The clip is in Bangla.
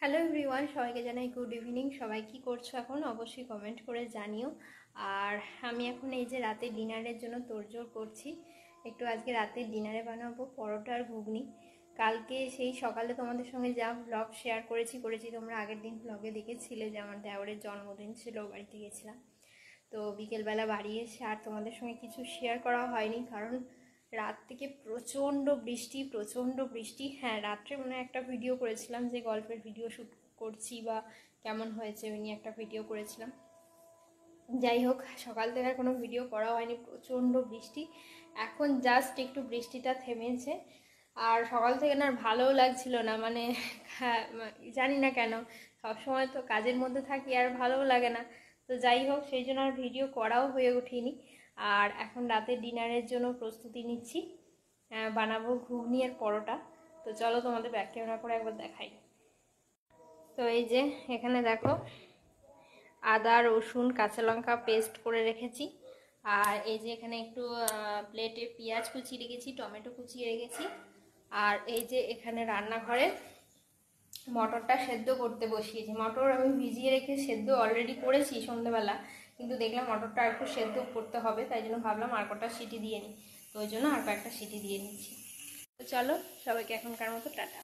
হ্যালো এভরিওয়ান, সবাইকে জানাই গুড ইভিনিং। সবাই কি করছো এখন অবশ্যই কমেন্ট করে জানিও। আর আমি এখন এই যে রাতে ডিনারের জন্য তোড়জোড় করছি। একটু আজকে রাতে ডিনারে বানাবো পরোটা আর ঘুগনি। কালকে সেই সকালে তোমাদের সঙ্গে যা ব্লগ শেয়ার করেছি তোমরা আগের দিন ব্লগে দেখেছিলে যে আমার দেওরের জন্মদিন ছিল, বাড়িতে গেছিলাম। তো বিকেলবেলা বাড়ি এসে আর তোমাদের সঙ্গে কিছু শেয়ার করা হয়নি, কারণ রাত থেকে প্রচণ্ড বৃষ্টি। হ্যাঁ, রাত্রে মনে একটা ভিডিও করেছিলাম যে গল্পের ভিডিও শ্যুট করছি বা কেমন হয়েছে ওই নিয়ে একটা ভিডিও করেছিলাম। যাই হোক, সকাল থেকে আর কোনো ভিডিও করা হয়নি, প্রচণ্ড বৃষ্টি। এখন জাস্ট একটু বৃষ্টিটা থেমেছে। আর সকাল থেকে না আর ভালোও লাগছিল না, মানে হ্যাঁ, জানি না কেন, সবসময় তো কাজের মধ্যে থাকি আর ভালোও লাগে না। তো যাই হোক, সেই জন্য আর ভিডিও করাও হয়ে ওঠেনি। আর এখন রাতে ডিনারের জন্য প্রস্তুতি নিচ্ছি। বানাবো ঘুগনি আর পরোটা। তো চলো তোমাদের ব্যাক ক্যামেরা করে একবার দেখাই। তো এই যে এখানে দেখো, আদা রসুন কাঁচা লঙ্কা পেস্ট করে রেখেছি। আর এই যে এখানে একটু প্লেটে পেঁয়াজ কুচিয়ে রেখেছি, টমেটো কুচিয়ে রেখেছি। আর এই যে এখানে রান্নাঘরে মটরটা সেদ্ধ করতে বসিয়েছি। মটর আমি ভিজিয়ে রেখে সেদ্ধ অলরেডি করেছি সন্ধ্যেবেলা, কিন্তু দেখলাম মটরটা একটু সেদ্ধ করতে হবে, তাই জন্য ভাবলাম আর কটা সিটি দিয়ে নিই। তো ওই জন্য আর কয়েকটা সিটি দিয়ে নিচ্ছি। তো চলো, সবাইকে এখনকার মতো টাটা।